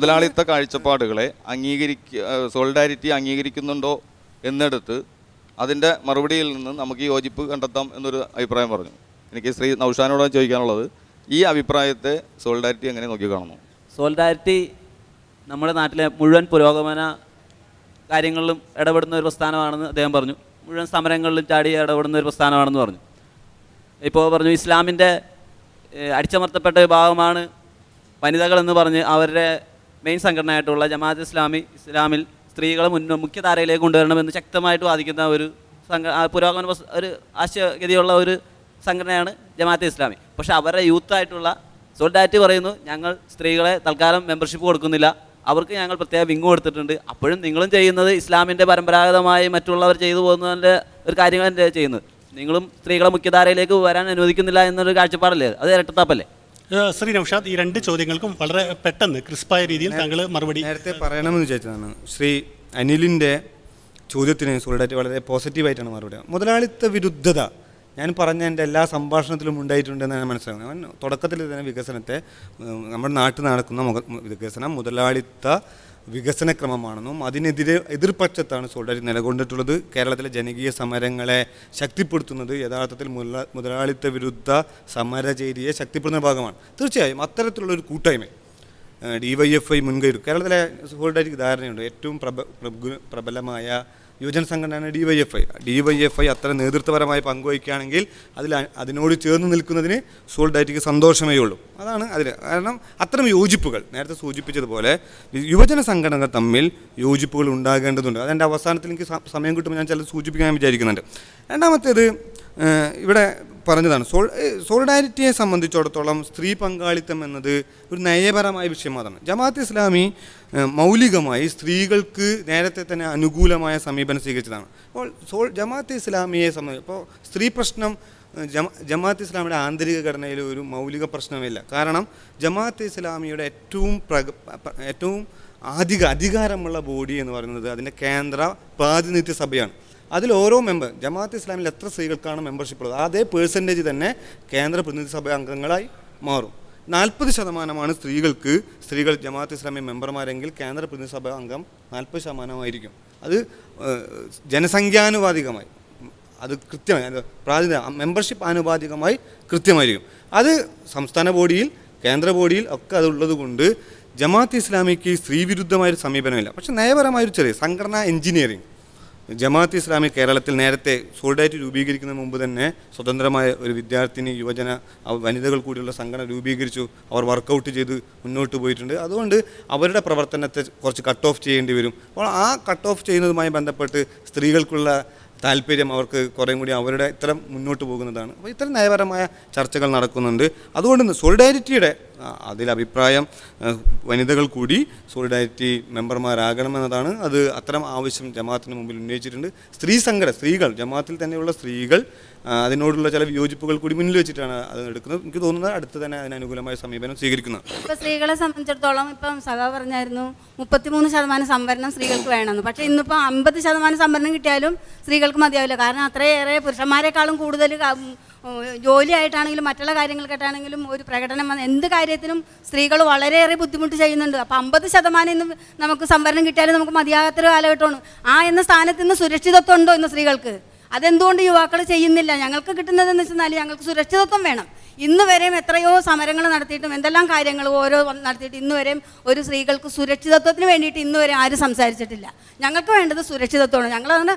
മുതലാളിത്ത കാഴ്ചപ്പാടുകളെ സോളിഡാരിറ്റി അംഗീകരിക്കുന്നുണ്ടോ എന്നെടുത്ത് അതിൻ്റെ മറുപടിയിൽ നിന്ന് നമുക്ക് യോജിപ്പ് കണ്ടെത്താം എന്നൊരു അഭിപ്രായം പറഞ്ഞു. എനിക്ക് ശ്രീ നൗഷാനോട് ചോദിക്കാനുള്ളത്, ഈ അഭിപ്രായത്തെ സോളിഡാരിറ്റി എങ്ങനെ നോക്കിക്കാണുന്നു? സോളിഡാരിറ്റി നമ്മുടെ നാട്ടിലെ മുഴുവൻ പുരോഗമന കാര്യങ്ങളിലും ഇടപെടുന്ന ഒരു പ്രസ്ഥാനമാണെന്ന് അദ്ദേഹം പറഞ്ഞു. മുഴുവൻ സമരങ്ങളിലും ചാടി ഇടപെടുന്ന ഒരു പ്രസ്ഥാനമാണെന്ന് പറഞ്ഞു. ഇപ്പോൾ പറഞ്ഞു ഇസ്ലാമിൻ്റെ അടിച്ചമർത്തപ്പെട്ട വിഭാഗമാണ് വനിതകളെന്ന് പറഞ്ഞ് അവരുടെ മെയിൻ സംഘടനയായിട്ടുള്ള ജമാഅത്ത് ഇസ്ലാമിൽ സ്ത്രീകളെ മുഖ്യധാരയിലേക്ക് കൊണ്ടുവരണമെന്ന് ശക്തമായിട്ട് വാദിക്കുന്ന ഒരു പുരോഗമന ഒരു ആശയഗതിയുള്ള ഒരു സംഘടനയാണ് ജമാഅത്തെ ഇസ്ലാമി. പക്ഷേ അവരുടെ യൂത്തായിട്ടുള്ള സോളിഡാരിറ്റി പറയുന്നു, ഞങ്ങൾ സ്ത്രീകളെ തൽക്കാലം മെമ്പർഷിപ്പ് കൊടുക്കുന്നില്ല, അവർക്ക് ഞങ്ങൾ പ്രത്യേക വിങ് കൊടുത്തിട്ടുണ്ട്. അപ്പോഴും നിങ്ങളും ചെയ്യുന്നത് ഇസ്ലാമിൻ്റെ പരമ്പരാഗതമായി മറ്റുള്ളവർ ചെയ്തു പോകുന്നതിൻ്റെ ഒരു കാര്യങ്ങൾ തന്നെ ചെയ്യുന്നത്. നിങ്ങളും സ്ത്രീകളെ മുഖ്യധാരയിലേക്ക് വരാൻ അനുവദിക്കുന്നില്ല എന്നൊരു കാഴ്ചപ്പാടല്ലേ? അത് ഇരട്ടത്താപ്പല്ലേ? ശ്രീ നൗഷാദ്, ഈ രണ്ട് ചോദ്യങ്ങൾക്കും വളരെ പെട്ടെന്ന് ക്രിസ്പായ രീതിയിൽ താങ്കൾ മറുപടി നേരത്തെ പറയണമെന്ന് വിചാരിച്ചതാണ്. ശ്രീ അനിലിൻ്റെ ചോദ്യത്തിന് സോളിഡാരിറ്റി വളരെ പോസിറ്റീവായിട്ടാണ് മറുപടി. മുതലാളിത്ത വിരുദ്ധത ഞാൻ പറഞ്ഞ എൻ്റെ എല്ലാ സംഭാഷണത്തിലും ഉണ്ടായിട്ടുണ്ടെന്ന് ഞാൻ മനസ്സിലാക്കുന്നത്. ഞാൻ തുടക്കത്തിൽ തന്നെ വികസനത്തെ നമ്മുടെ നാട്ടിൽ നടക്കുന്ന വികസനം മുതലാളിത്ത വികസനക്രമമാണെന്നും അതിനെതിരെ എതിർപക്ഷത്താണ് സോളിഡാരിറ്റി നിലകൊണ്ടിട്ടുള്ളത്. കേരളത്തിലെ ജനകീയ സമരങ്ങളെ ശക്തിപ്പെടുത്തുന്നത് യഥാർത്ഥത്തിൽ മുതലാളിത്ത വിരുദ്ധ സമരചേരിയെ ശക്തിപ്പെടുത്തുന്ന ഭാഗമാണ്. തീർച്ചയായും അത്തരത്തിലുള്ളൊരു കൂട്ടായ്മ DYFI മുൻകൈയെടുക്കും. കേരളത്തിലെ സോളിഡാരിറ്റിക്ക് ധാരണയുണ്ട്. ഏറ്റവും പ്രബലമായ യുവജന സംഘടനയാണ് DYFI അത്ര നേതൃത്വപരമായി പങ്കുവയ്ക്കുകയാണെങ്കിൽ അതിനോട് ചേർന്ന് നിൽക്കുന്നതിന് സോളിഡാരിറ്റിക്ക് സന്തോഷമേ ഉള്ളൂ. അതാണ് അതിന് കാരണം. അത്തരം യോജിപ്പുകൾ നേരത്തെ സൂചിപ്പിച്ചതുപോലെ യുവജന സംഘടനകൾ തമ്മിൽ യോജിപ്പുകൾ ഉണ്ടാകേണ്ടതുണ്ട്. അതെൻ്റെ അവസാനത്തിൽ എനിക്ക് സമയം കിട്ടുമ്പോൾ ഞാൻ ചിലത് സൂചിപ്പിക്കാൻ വിചാരിക്കുന്നുണ്ട്. രണ്ടാമത്തേത് ഇവിടെ പറഞ്ഞതാണ്, സോളിഡാരിറ്റിയെ സംബന്ധിച്ചിടത്തോളം സ്ത്രീ പങ്കാളിത്തം എന്നത് ഒരു നയപരമായ വിഷയം മാത്രമാണ്. ജമാഅത്ത് ഇസ്ലാമി മൗലികമായി സ്ത്രീകൾക്ക് നേരത്തെ തന്നെ അനുകൂലമായ സമീപനം സ്വീകരിച്ചതാണ്. അപ്പോൾ ജമാഅത്ത് ഇസ്ലാമിയെ സംബന്ധിച്ച് ഇപ്പോൾ സ്ത്രീ പ്രശ്നം ജമാഅത്ത് ഇസ്ലാമിയുടെ ആന്തരിക ഘടനയിൽ ഒരു മൗലിക പ്രശ്നമില്ല. കാരണം ജമാഅത്ത് ഇസ്ലാമിയുടെ ഏറ്റവും അധികാരമുള്ള ബോഡി എന്ന് പറയുന്നത് അതിൻ്റെ കേന്ദ്ര പ്രാതിനിധ്യ സഭയാണ്. അതിൽ ഓരോ ജമാഅത്ത് ഇസ്ലാമിൽ എത്ര സ്ത്രീകൾക്കാണ് മെമ്പർഷിപ്പ് ഉള്ളത് അതേ പേഴ്സൻറ്റേജ് തന്നെ കേന്ദ്ര പ്രതിനിധി സഭ അംഗങ്ങളായി മാറും. 40% സ്ത്രീകൾ ജമാഅത്ത് ഇസ്ലാമി മെമ്പർമാരെങ്കിൽ കേന്ദ്ര പ്രതിനിധി സഭ അംഗം 40% അത് ജനസംഖ്യാനുപാതികമായി അത് കൃത്യമായി മെമ്പർഷിപ്പ് ആനുപാതികമായി കൃത്യമായിരിക്കും. അത് സംസ്ഥാന ബോഡിയിൽ കേന്ദ്ര ബോഡിയിൽ ഒക്കെ അതുള്ളത് കൊണ്ട് ജമാഅത്ത് ഇസ്ലാമിക്ക് സ്ത്രീവിരുദ്ധമായൊരു സമീപനമില്ല. പക്ഷേ നയപരമായൊരു ചെറിയ സംഘടനാ എഞ്ചിനീയറിംഗ് ജമാഅത്ത് ഇസ്ലാമി കേരളത്തിൽ നേരത്തെ സോളിഡാരിറ്റി രൂപീകരിക്കുന്നതിന് മുമ്പ് തന്നെ സ്വതന്ത്രമായ ഒരു വിദ്യാർത്ഥിനി യുവജന വനിതകൾ കൂടിയുള്ള സംഘടന രൂപീകരിച്ചു. അവർ വർക്കൗട്ട് ചെയ്ത് മുന്നോട്ട് പോയിട്ടുണ്ട്. അതുകൊണ്ട് അവരുടെ പ്രവർത്തനത്തെ കുറച്ച് കട്ട് ഓഫ് ചെയ്യേണ്ടി വരും. അപ്പോൾ ആ കട്ട് ഓഫ് ചെയ്യുന്നതുമായി ബന്ധപ്പെട്ട് സ്ത്രീകൾക്കുള്ള താല്പര്യം അവർക്ക് കുറേ കൂടി അവരുടെ ഇത്തരം മുന്നോട്ട് പോകുന്നതാണ്. അപ്പോൾ ഇത്തരം നയപരമായ ചർച്ചകൾ നടക്കുന്നുണ്ട്. അതുകൊണ്ട് സോളിഡാരിറ്റിയുടെ അതിലഭിപ്രായം വനിതകൾ കൂടി സോളിഡാരിറ്റി മെമ്പർമാരാകണമെന്നതാണ്. അത് അത്തരം ആവശ്യം ജമാഅത്തിന് മുമ്പിൽ ഉന്നയിച്ചിട്ടുണ്ട്. സ്ത്രീകൾ ജമാഅത്തിൽ തന്നെയുള്ള സ്ത്രീകൾ അതിനോടുള്ള ചില വിയോജിപ്പുകൾ കൂടി മുന്നിൽ വെച്ചിട്ടാണ് അത് എടുക്കുന്നത്. എനിക്ക് തോന്നുന്നത് അടുത്ത് തന്നെ അതിനനുകൂലമായ സമീപനം സ്വീകരിക്കുന്നത്. ഇപ്പോൾ സ്ത്രീകളെ സംബന്ധിച്ചിടത്തോളം ഇപ്പം സഖാ പറഞ്ഞായിരുന്നു 33% സംവരണം സ്ത്രീകൾക്ക് വേണമെന്ന്. പക്ഷേ ഇന്നിപ്പോൾ 50% സംവരണം കിട്ടിയാലും സ്ത്രീകൾക്ക് മതിയാവില്ല. കാരണം അത്രയേറെ പുരുഷന്മാരെക്കാളും കൂടുതൽ ജോലിയായിട്ടാണെങ്കിലും മറ്റുള്ള കാര്യങ്ങൾക്കായിട്ടാണെങ്കിലും ഒരു പ്രകടനം എന്ത് കാര്യത്തിനും സ്ത്രീകൾ വളരെയേറെ ബുദ്ധിമുട്ട് ചെയ്യുന്നുണ്ട്. അപ്പോൾ 50% ഇന്ന് നമുക്ക് സംവരണം കിട്ടിയാലും നമുക്ക് മതിയാകാത്തൊരു കാലഘട്ടമാണ്. എന്ന സ്ഥാനത്ത് നിന്ന് സുരക്ഷിതത്വം ഉണ്ടോ ഇന്ന് സ്ത്രീകൾക്ക്? അതെന്തുകൊണ്ട് യുവാക്കൾ ചെയ്യുന്നില്ല? ഞങ്ങൾക്ക് കിട്ടുന്നതെന്ന് വെച്ചാൽ ഞങ്ങൾക്ക് സുരക്ഷിതത്വം വേണം. ഇന്ന് വരെയും എത്രയോ സമരങ്ങൾ നടത്തിയിട്ടും എന്തെല്ലാം കാര്യങ്ങൾ ഓരോ നടത്തിയിട്ട് ഇന്ന് വരെയും ഒരു സ്ത്രീകൾക്ക് സുരക്ഷിതത്വത്തിന് വേണ്ടിയിട്ട് ഇന്ന് വരെ ആരും സംസാരിച്ചിട്ടില്ല. ഞങ്ങൾക്ക് വേണ്ടത് സുരക്ഷിതത്വമാണ്. ഞങ്ങളതിന്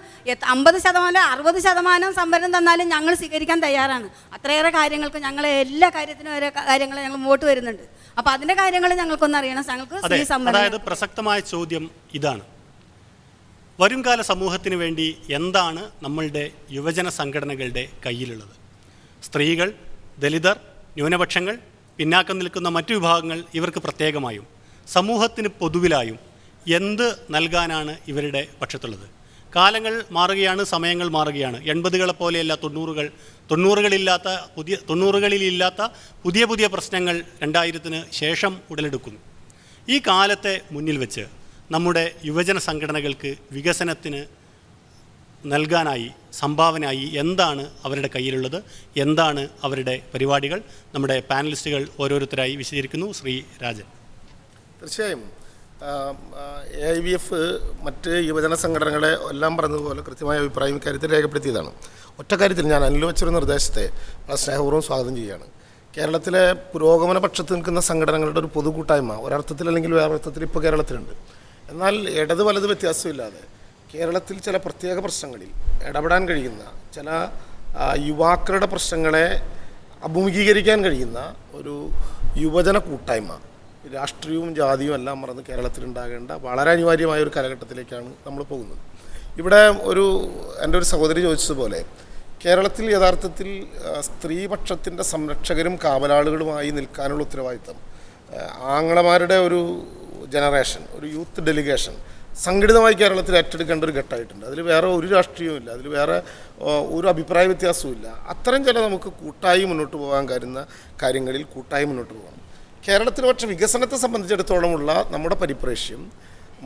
50% 60% സംവരണം തന്നാലും ഞങ്ങൾ സ്വീകരിക്കാൻ തയ്യാറാണ്. അത്രയേറെ കാര്യങ്ങൾക്ക് ഞങ്ങൾ എല്ലാ കാര്യത്തിനും ഓരോ കാര്യങ്ങൾ ഞങ്ങൾ മുമ്പോട്ട് വരുന്നുണ്ട്. അപ്പോൾ അതിൻ്റെ കാര്യങ്ങൾ ഞങ്ങൾക്കൊന്നും അറിയണം. ഞങ്ങൾക്ക് സ്ത്രീ സംവരണം. അതായത് പ്രസക്തമായ ചോദ്യം ഇതാണ്, വരുംകാല സമൂഹത്തിന് വേണ്ടി എന്താണ് നമ്മളുടെ യുവജന സംഘടനകളുടെ കയ്യിലുള്ളത്? സ്ത്രീകൾ, ദലിതർ, ന്യൂനപക്ഷങ്ങൾ, പിന്നാക്കം നിൽക്കുന്ന മറ്റു വിഭാഗങ്ങൾ, ഇവർക്ക് പ്രത്യേകമായും സമൂഹത്തിന് പൊതുവിലായും എന്ത് നൽകാനാണ് ഇവരുടെ പക്ഷത്തുള്ളത്? കാലങ്ങൾ മാറുകയാണ്, സമയങ്ങൾ മാറുകയാണ്. 80കളെ പോലെയല്ല 90കളിലില്ലാത്ത പുതിയ പ്രശ്നങ്ങൾ 2000-ന് ശേഷം ഉടലെടുക്കുന്നു. ഈ കാലത്തെ മുന്നിൽ വെച്ച് നമ്മുടെ യുവജന സംഘടനകൾക്ക് വികസനത്തിന് നൽകാനായി, സംഭാവനയായി എന്താണ് അവരുടെ കയ്യിലുള്ളത്? എന്താണ് അവരുടെ പരിപാടികൾ? നമ്മുടെ പാനലിസ്റ്റുകൾ ഓരോരുത്തരായി വിശദീകരിക്കുന്നു. ശ്രീ രാജൻ. തീർച്ചയായും AIVF മറ്റ് യുവജന സംഘടനകളെ എല്ലാം പറഞ്ഞതുപോലെ കൃത്യമായ അഭിപ്രായം ഇക്കാര്യത്തിൽ രേഖപ്പെടുത്തിയതാണ്. ഒറ്റ കാര്യത്തിൽ ഞാൻ അനിൽ വെച്ചൊരു നിർദ്ദേശത്തെ സ്നേഹപൂർവ്വം സ്വാഗതം ചെയ്യുകയാണ്. കേരളത്തിലെ പുരോഗമന പക്ഷത്ത് നിൽക്കുന്ന സംഘടനകളുടെ ഒരു പൊതുകൂട്ടായ്മ ഒരർത്ഥത്തിൽ അല്ലെങ്കിൽ വേറൊരർത്ഥത്തിൽ ഇപ്പോൾ കേരളത്തിലുണ്ട്. എന്നാൽ ഇടത് വലത് വ്യത്യാസമില്ലാതെ കേരളത്തിൽ ചില പ്രത്യേക പ്രശ്നങ്ങളിൽ ഇടപെടാൻ കഴിയുന്ന, ചില യുവാക്കളുടെ പ്രശ്നങ്ങളെ അഭിമുഖീകരിക്കാൻ കഴിയുന്ന ഒരു യുവജന കൂട്ടായ്മ, രാഷ്ട്രീയവും ജാതിയും എല്ലാം മറന്ന് കേരളത്തിലുണ്ടാകേണ്ട വളരെ അനിവാര്യമായ ഒരു കാലഘട്ടത്തിലേക്കാണ് നമ്മൾ പോകുന്നത്. ഇവിടെ എൻ്റെ ഒരു സഹോദരി ചോദിച്ചതുപോലെ കേരളത്തിൽ യഥാർത്ഥത്തിൽ സ്ത്രീപക്ഷത്തിൻ്റെ സംരക്ഷകരും കാവലാളുകളുമായി നിൽക്കാനുള്ള ഉത്തരവാദിത്തം ആങ്ങളമാരുടെ ഒരു ജനറേഷൻ, ഒരു യൂത്ത് ഡെലിഗേഷൻ സംഘടിതമായി കേരളത്തിൽ ഏറ്റെടുക്കേണ്ട ഒരു ഘട്ടമായിട്ടുണ്ട്. അതിൽ വേറെ ഒരു രാഷ്ട്രീയവും ഇല്ല, അതിൽ വേറെ ഒരു അഭിപ്രായ വ്യത്യാസവും ഇല്ല. അത്തരം ചില നമുക്ക് കൂട്ടായി മുന്നോട്ട് പോകാൻ കഴിയുന്ന കാര്യങ്ങളിൽ കൂട്ടായി മുന്നോട്ട് പോകണം. കേരളത്തിൽ പക്ഷേ വികസനത്തെ സംബന്ധിച്ചിടത്തോളമുള്ള നമ്മുടെ പരിപ്രേക്ഷ്യം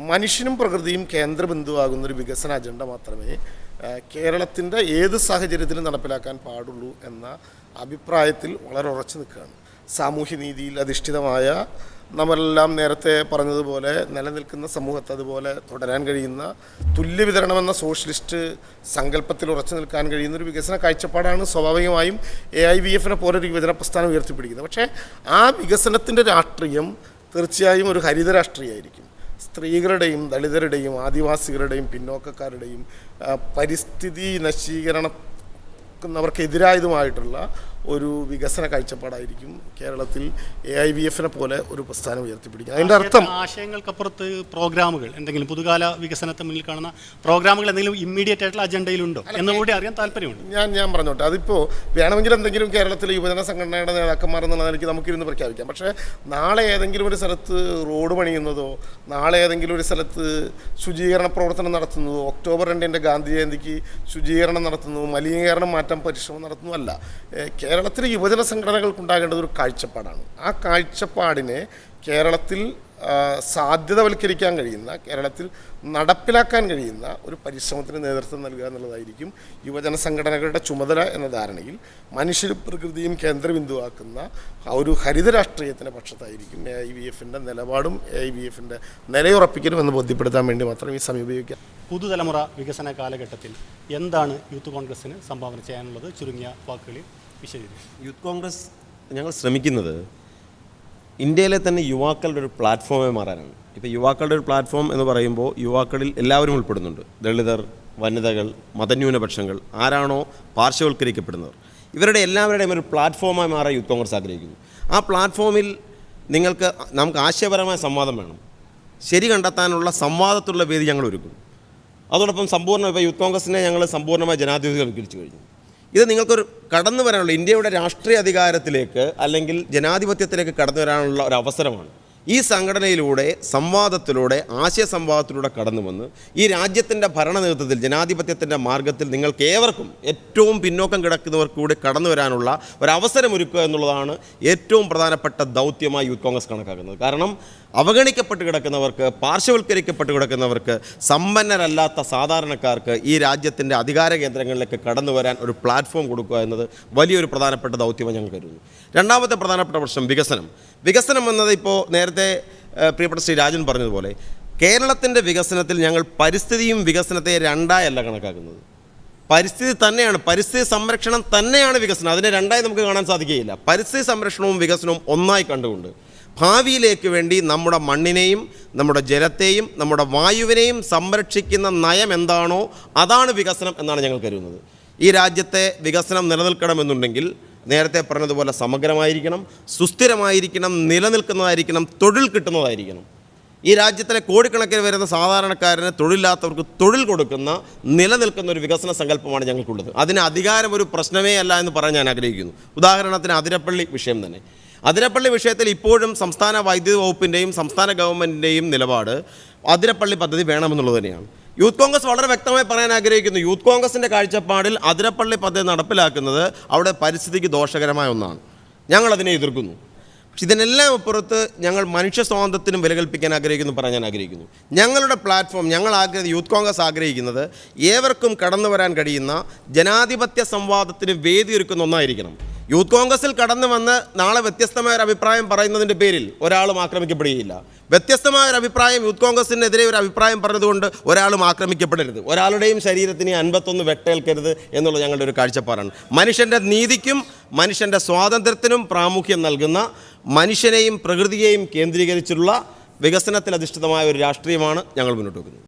മനുഷ്യനും പ്രകൃതിയും കേന്ദ്രബിന്ദുവാകുന്നൊരു വികസന അജണ്ട മാത്രമേ കേരളത്തിൻ്റെ ഏത് സാഹചര്യത്തിലും നടപ്പിലാക്കാൻ പാടുള്ളൂ എന്ന അഭിപ്രായത്തിൽ വളരെ ഉറച്ചു നിൽക്കുകയാണ്. സാമൂഹ്യനീതിയിൽ അധിഷ്ഠിതമായ നമ്മളെല്ലാം നേരത്തെ പറഞ്ഞതുപോലെ നിലനിൽക്കുന്ന സമൂഹത്തെ അതുപോലെ തുടരാൻ കഴിയുന്ന തുല്യവിതരണമെന്ന സോഷ്യലിസ്റ്റ് സങ്കല്പത്തിൽ ഉറച്ചു നിൽക്കാൻ കഴിയുന്നൊരു വികസന കാഴ്ചപ്പാടാണ് സ്വാഭാവികമായും AIVF പോലൊരു യുവജന പ്രസ്ഥാനം ഉയർത്തിപ്പിടിക്കുന്നത്. പക്ഷേ ആ വികസനത്തിൻ്റെ രാഷ്ട്രീയം തീർച്ചയായും ഒരു ഹരിത രാഷ്ട്രീയമായിരിക്കും. സ്ത്രീകളുടെയും ദളിതരുടെയും ആദിവാസികളുടെയും പിന്നോക്കക്കാരുടെയും പരിസ്ഥിതി നശീകരണവർക്കെതിരായതുമായിട്ടുള്ള ഒരു വികസന കാഴ്ചപ്പാടായിരിക്കും കേരളത്തിൽ AIVF പോലെ ഒരു പ്രസ്ഥാനം ഉയർത്തിപ്പിടിക്കുക. അതിൻ്റെ അർത്ഥം ആശയങ്ങൾക്കപ്പുറത്ത് പ്രോഗ്രാമുകൾ, എന്തെങ്കിലും പുതുകാല വികസനത്തെ മുന്നിൽ കാണുന്ന പ്രോഗ്രാമുകൾ എന്തെങ്കിലും ഇമ്മീഡിയറ്റ് ആയിട്ടുള്ള അജണ്ടയിലുണ്ടോ എന്നുകൂടി അറിയാൻ താല്പര്യമുണ്ട്. ഞാൻ പറഞ്ഞോട്ടെ, അതിപ്പോൾ വേണമെങ്കിൽ എന്തെങ്കിലും കേരളത്തിലെ യുവജന സംഘടനയുടെ നേതാക്കന്മാർ എന്നുള്ള നിലയ്ക്ക് നമുക്കിരുന്ന് പ്രഖ്യാപിക്കാം. പക്ഷേ നാളെ ഏതെങ്കിലും ഒരു സ്ഥലത്ത് റോഡ് പണിയുന്നതോ, നാളെ ഏതെങ്കിലും ഒരു സ്ഥലത്ത് ശുചീകരണ പ്രവർത്തനം നടത്തുന്നതോ, ഒക്ടോബർ 2 ഗാന്ധി ജയന്തിക്ക് ശുചീകരണം നടത്തുന്നതോ, മലിനീകരണം മാറ്റാൻ പരിശ്രമം നടത്തുന്നതല്ല. കേരളത്തിലെ യുവജന സംഘടനകൾക്കുണ്ടാകേണ്ടത് ഒരു കാഴ്ചപ്പാടാണ്. ആ കാഴ്ചപ്പാടിനെ കേരളത്തിൽ സാധ്യതവൽക്കരിക്കാൻ കഴിയുന്ന, കേരളത്തിൽ നടപ്പിലാക്കാൻ കഴിയുന്ന ഒരു പരിശ്രമത്തിന് നേതൃത്വം നൽകുക എന്നുള്ളതായിരിക്കും യുവജന സംഘടനകളുടെ ചുമതല എന്ന ധാരണയിൽ മനുഷ്യരും പ്രകൃതിയും കേന്ദ്രബിന്ദുവാക്കുന്ന ഒരു ഹരിത രാഷ്ട്രീയത്തിൻ്റെ പക്ഷത്തായിരിക്കും AIVFൻ്റെ നിലപാടും AIVFൻ്റെ നിലയുറപ്പിക്കലും എന്ന് ബോധ്യപ്പെടുത്താൻ വേണ്ടി മാത്രം ഈ സമയം ഉപയോഗിക്കാം. പുതുതലമുറ വികസന കാലഘട്ടത്തിൽ എന്താണ് യൂത്ത് കോൺഗ്രസ്സിന് സംഭാവന ചെയ്യാനുള്ളത്? ചുരുങ്ങിയ വാക്കുകളിൽ വിശദീകരിക്കും. യൂത്ത് കോൺഗ്രസ് ഞങ്ങൾ ശ്രമിക്കുന്നത് ഇന്ത്യയിലെ തന്നെ യുവാക്കളുടെ ഒരു പ്ലാറ്റ്ഫോമായി മാറാനാണ്. ഇപ്പോൾ യുവാക്കളുടെ ഒരു പ്ലാറ്റ്ഫോം എന്ന് പറയുമ്പോൾ യുവാക്കളിൽ എല്ലാവരും ഉൾപ്പെടുന്നുണ്ട്. ദളിതർ, വനിതകൾ, മതന്യൂനപക്ഷങ്ങൾ, ആരാണോ പാർശ്വവൽക്കരിക്കപ്പെടുന്നവർ, ഇവരുടെ എല്ലാവരുടെയും ഒരു പ്ലാറ്റ്ഫോമായി മാറാൻ യൂത്ത് കോൺഗ്രസ് ആഗ്രഹിക്കുന്നു. ആ പ്ലാറ്റ്ഫോമിൽ നമുക്ക് ആശയപരമായ സംവാദം വേണം. ശരി കണ്ടെത്താനുള്ള സംവാദത്തിലുള്ള വേദി ഞങ്ങൾ ഒരുക്കും. അതോടൊപ്പം ഇപ്പോൾ യൂത്ത് കോൺഗ്രസിനെ ഞങ്ങൾ സമ്പൂർണ്ണമായി ജനാധിപത്യവൽക്കരിച്ചു കഴിഞ്ഞു. ഇത് നിങ്ങൾക്കൊരു കടന്നു വരാനുള്ള, ഇന്ത്യയുടെ രാഷ്ട്രീയ അധികാരത്തിലേക്ക് അല്ലെങ്കിൽ ജനാധിപത്യത്തിലേക്ക് കടന്നു വരാനുള്ള ഒരു അവസരമാണ്. ഈ സംഘടനയിലൂടെ, സംവാദത്തിലൂടെ, ആശയ സംവാദത്തിലൂടെ കടന്നു വന്ന് ഈ രാജ്യത്തിൻ്റെ ഭരണ നേതൃത്വത്തിൽ, ജനാധിപത്യത്തിൻ്റെ മാർഗത്തിൽ നിങ്ങൾക്ക് ഏവർക്കും ഏറ്റവും പിന്നോക്കം കിടക്കുന്നവർക്ക് കൂടി കടന്നു വരാനുള്ള ഒരവസരമൊരുക്കുക എന്നുള്ളതാണ് ഏറ്റവും പ്രധാനപ്പെട്ട ദൗത്യമായി യൂത്ത് കോൺഗ്രസ് കണക്കാക്കുന്നത്. കാരണം അവഗണിക്കപ്പെട്ട് കിടക്കുന്നവർക്ക്, പാർശ്വവൽക്കരിക്കപ്പെട്ട് കിടക്കുന്നവർക്ക്, സമ്പന്നരല്ലാത്ത സാധാരണക്കാർക്ക് ഈ രാജ്യത്തിൻ്റെ അധികാര കേന്ദ്രങ്ങളിലേക്ക് കടന്നു വരാൻ ഒരു പ്ലാറ്റ്ഫോം കൊടുക്കുക എന്നത് വലിയൊരു പ്രധാനപ്പെട്ട ദൗത്യമായി ഞങ്ങൾ കരുതുന്നു. രണ്ടാമത്തെ പ്രധാനപ്പെട്ട പ്രശ്നം വികസനം എന്നത് ഇപ്പോൾ നേരത്തെ പ്രിയപ്പെട്ട ശ്രീ രാജൻ പറഞ്ഞതുപോലെ കേരളത്തിൻ്റെ വികസനത്തിൽ ഞങ്ങൾ പരിസ്ഥിതിയും വികസനത്തെ രണ്ടായല്ല കണക്കാക്കുന്നത്. പരിസ്ഥിതി സംരക്ഷണം തന്നെയാണ് വികസനം. അതിനെ രണ്ടായി നമുക്ക് കാണാൻ സാധിക്കുകയില്ല. പരിസ്ഥിതി സംരക്ഷണവും വികസനവും ഒന്നായി കണ്ടുകൊണ്ട് ഭാവിയിലേക്ക് വേണ്ടി നമ്മുടെ മണ്ണിനെയും നമ്മുടെ ജലത്തെയും നമ്മുടെ വായുവിനെയും സംരക്ഷിക്കുന്ന നയം എന്താണോ അതാണ് വികസനം എന്നാണ് ഞങ്ങൾ കരുതുന്നത്. ഈ രാജ്യത്തെ വികസനം നിലനിൽക്കണമെന്നുണ്ടെങ്കിൽ നേരത്തെ പറഞ്ഞതുപോലെ സമഗ്രമായിരിക്കണം, സുസ്ഥിരമായിരിക്കണം, നിലനിൽക്കുന്നതായിരിക്കണം, തൊഴിൽ കിട്ടുന്നതായിരിക്കണം. ഈ രാജ്യത്തിലെ കോടിക്കണക്കിന് വരുന്ന സാധാരണക്കാരന് തൊഴിലില്ലാത്തവർക്ക് തൊഴിൽ കൊടുക്കുന്ന, നിലനിൽക്കുന്ന ഒരു വികസന സങ്കല്പമാണ് ഞങ്ങൾക്കുള്ളത്. അതിന് അധികാരം ഒരു പ്രശ്നമേ അല്ല എന്ന് പറയാൻ ഞാൻ ആഗ്രഹിക്കുന്നു. ഉദാഹരണത്തിന് അതിരപ്പള്ളി വിഷയം തന്നെ. അതിരപ്പള്ളി വിഷയത്തിൽ ഇപ്പോഴും സംസ്ഥാന വൈദ്യുതി വകുപ്പിൻ്റെയും സംസ്ഥാന ഗവൺമെൻറ്റിൻ്റെയും നിലപാട് അതിരപ്പള്ളി പദ്ധതി വേണമെന്നുള്ളത് തന്നെയാണ്. യൂത്ത് കോൺഗ്രസ് വളരെ വ്യക്തമായി പറയാൻ ആഗ്രഹിക്കുന്നു. യൂത്ത് കോൺഗ്രസിൻ്റെ കാഴ്ചപ്പാടിൽ അതിരപ്പള്ളി പദ്ധതി നടപ്പിലാക്കുന്നത് അവിടെ പരിസ്ഥിതിക്ക് ദോഷകരമായ ഒന്നാണ്. ഞങ്ങളതിനെ എതിർക്കുന്നു. പക്ഷെ ഇതിനെല്ലാം അപ്പുറത്ത് ഞങ്ങൾ മനുഷ്യ സ്വാതന്ത്ര്യത്തിനും വില കൽപ്പിക്കാൻ ആഗ്രഹിക്കുന്നു പറയാൻ ഞാൻ ആഗ്രഹിക്കുന്നു. ഞങ്ങളുടെ പ്ലാറ്റ്ഫോം യൂത്ത് കോൺഗ്രസ് ആഗ്രഹിക്കുന്നത് ഏവർക്കും കടന്നു വരാൻ കഴിയുന്ന ജനാധിപത്യ സംവാദത്തിന് വേദിയൊരുക്കുന്ന ഒന്നായിരിക്കണം. യൂത്ത് കോൺഗ്രസിൽ കടന്നു വന്ന് നാളെ വ്യത്യസ്തമായ ഒരു അഭിപ്രായം പറയുന്നതിൻ്റെ പേരിൽ ഒരാളും ആക്രമിക്കപ്പെടുകയില്ല. വ്യത്യസ്തമായ ഒരു അഭിപ്രായം യൂത്ത് കോൺഗ്രസിനെതിരെ ഒരു അഭിപ്രായം പറഞ്ഞതുകൊണ്ട് ഒരാളും ആക്രമിക്കപ്പെടരുത്. ഒരാളുടെയും ശരീരത്തിന് 51 വെട്ടേൽക്കരുത് എന്നുള്ളത് ഞങ്ങളുടെ ഒരു കാഴ്ചപ്പാടാണ്. മനുഷ്യൻ്റെ നീതിക്കും മനുഷ്യൻ്റെ സ്വാതന്ത്ര്യത്തിനും പ്രാമുഖ്യം നൽകുന്ന, മനുഷ്യനെയും പ്രകൃതിയെയും കേന്ദ്രീകരിച്ചുള്ള വികസനത്തിൽ അധിഷ്ഠിതമായ ഒരു രാഷ്ട്രീയമാണ് ഞങ്ങൾ മുന്നോട്ട് വെക്കുന്നത്.